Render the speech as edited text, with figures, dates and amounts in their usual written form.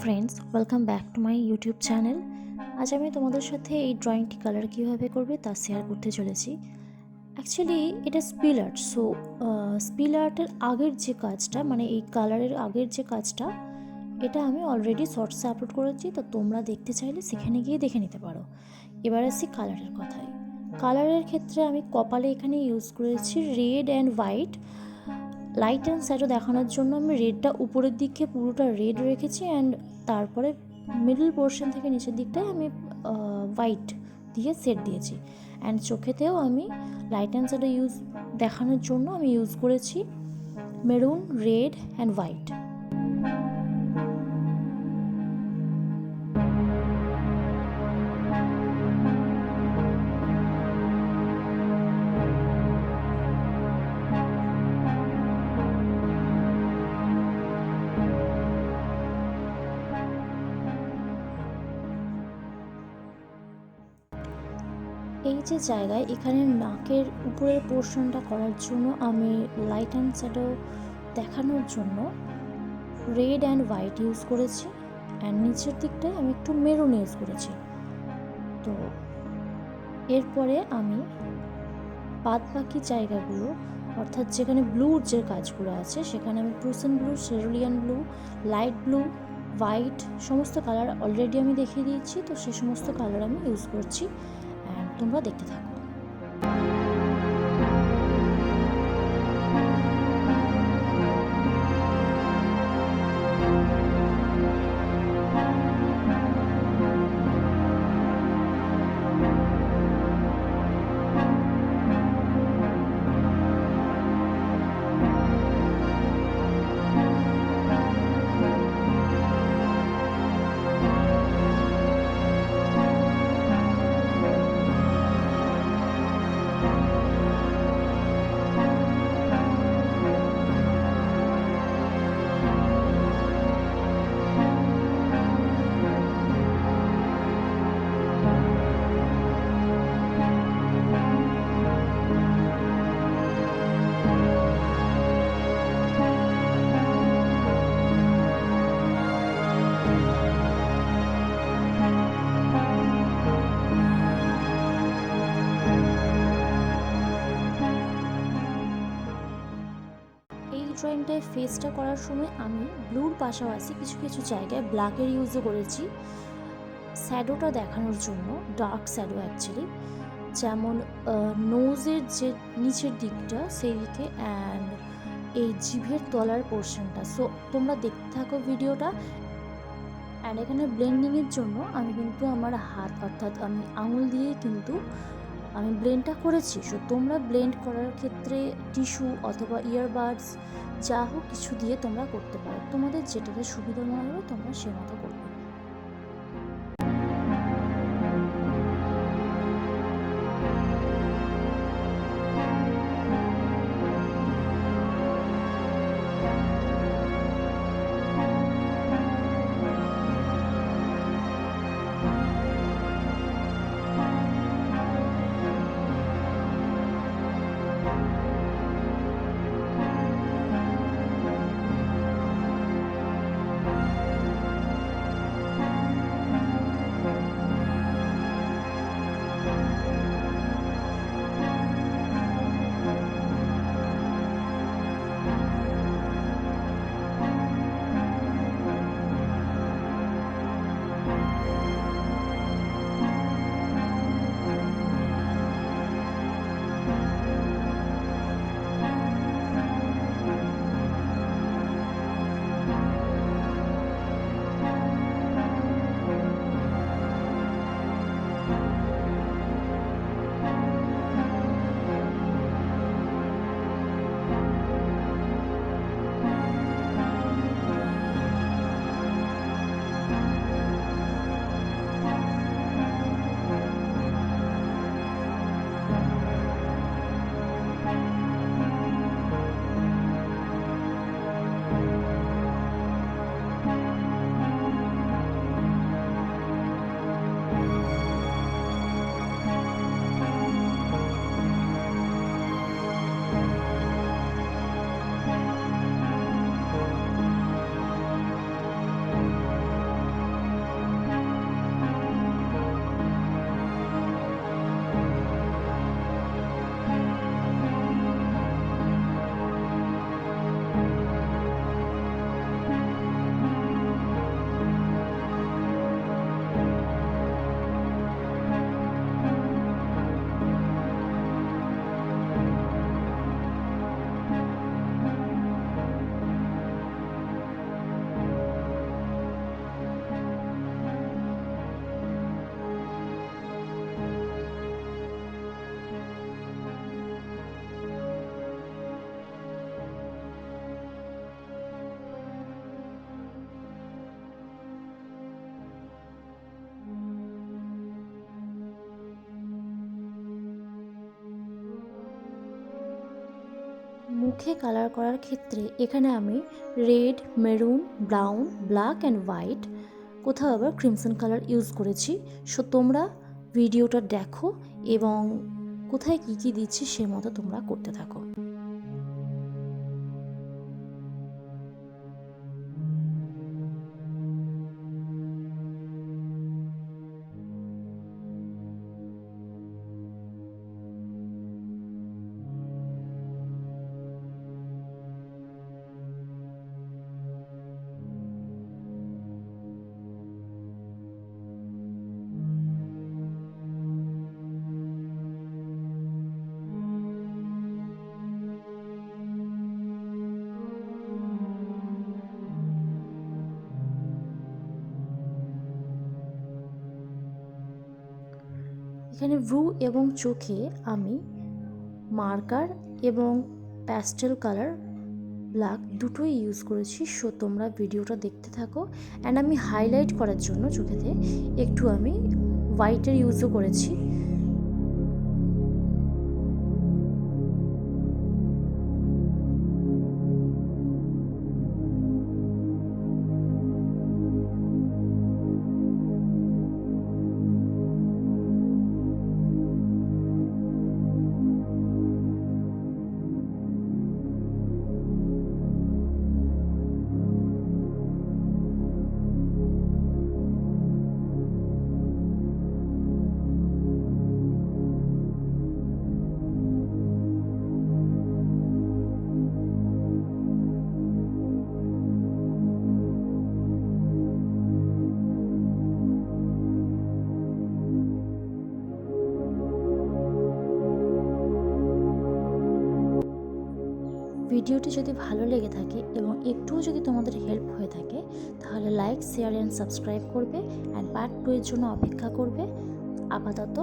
Friends, welcome back to my YouTube channel. আজ আমি তোমাদের সাথে এই ড্রয়িংটি কালার কীভাবে করবে তা শেয়ার করতে চলেছি। অ্যাকচুয়ালি এটা স্পিল আর্ট। সো স্পিল আর্টের আগের যে কাজটা, মানে এই কালারের আগের যে কাজটা, এটা আমি অলরেডি শর্টসে আপলোড করেছি। তো তোমরা দেখতে চাইলে সেখানে গিয়ে দেখে নিতে পারো। এবার আসি কালারের কথায়। কালারের ক্ষেত্রে আমি কপালে এখানে ইউজ করেছি red and white. Light and shadow দেখানোর জন্য আমি রেডটা উপরের দিকে পুরোটা রেড রেখেছি, অ্যান্ড তারপরে মিডল পোর্শন থেকে নিচের দিকটায় আমি হোয়াইট দিয়ে সেট দিয়েছি। অ্যান্ড চোখেতেও আমি লাইট অ্যান্ড শ্যাডো দেখানোর জন্য আমি ইউজ করেছি মেরুন, রেড অ্যান্ড হোয়াইট। এই যে জায়গায় এখানে নাকের উপরের পোর্শনটা করার জন্য আমি লাইট অ্যান্ড শ্যাডো দেখানোর জন্য রেড অ্যান্ড হোয়াইট ইউজ করেছি, অ্যান্ড নিচের দিকটায় আমি একটু মেরুন ইউজ করেছি। তো এরপরে আমি বাদ বাকি জায়গাগুলো, অর্থাৎ যেখানে ব্লুর যে কাজগুলো আছে সেখানে আমি Prussian blue, cerulean blue, light blue, white সমস্ত কালার অলরেডি আমি দেখিয়ে দিয়েছি। তো সে সমস্ত কালার আমি ইউজ করছি, অ্যান্ড তোমরা দেখতে থাকো। ড্রয়িংটায় ফেসটা করার সময় আমি ব্লুর পাশাপাশি কিছু কিছু জায়গায় ব্ল্যাকের ইউজও করেছি শ্যাডোটা দেখানোর জন্য, ডার্ক শ্যাডো অ্যাকচুয়ালি, যেমন নোজের যে নিচের দিকটা সেই দিকে, অ্যান্ড এই জিভের তলার পোর্শনটা। সো তোমরা দেখতে থাকো ভিডিওটা। অ্যান্ড এখানে ব্লেন্ডিংয়ের জন্য আমি কিন্তু আমার হাত, অর্থাৎ আমি আঙুল দিয়ে কিন্তু আমি ব্লেন্ডটা করেছি। সো তোমরা ব্লেন্ড করার ক্ষেত্রে টিস্যু অথবা ইয়ারবাডস যা হোক কিছু দিয়ে তোমরা করতে পারো, তোমাদের যেটাতে সুবিধা মনে হবে তোমরা সে মতো করবে। চোখে কালার করার ক্ষেত্রে এখানে আমি red, maroon, brown, black and white, কোথাও আবার ক্রিমসন কালার ইউজ করেছি। সো তোমরা ভিডিওটা দেখো এবং কোথায় কী কী দিচ্ছি সে মতো তোমরা করতে থাকো। এখানে ভ্রু এবং চোখে আমি মার্কার এবং প্যাস্টেল কালার ব্ল্যাক দুটোই ইউজ করেছি। সো তোমরা ভিডিওটা দেখতে থাকো। অ্যান্ড আমি হাইলাইট করার জন্য চোখেতে একটু আমি হোয়াইটের ইউজও করেছি। ভিডিওটি যদি ভালো লেগে থাকে এবং একটুও যদি তোমাদের হেল্প হয়ে থাকে তাহলে লাইক, শেয়ার অ্যান্ড সাবস্ক্রাইব করবে অ্যান্ড পার্ট 2 এর জন্য অপেক্ষা করবে। আপাতত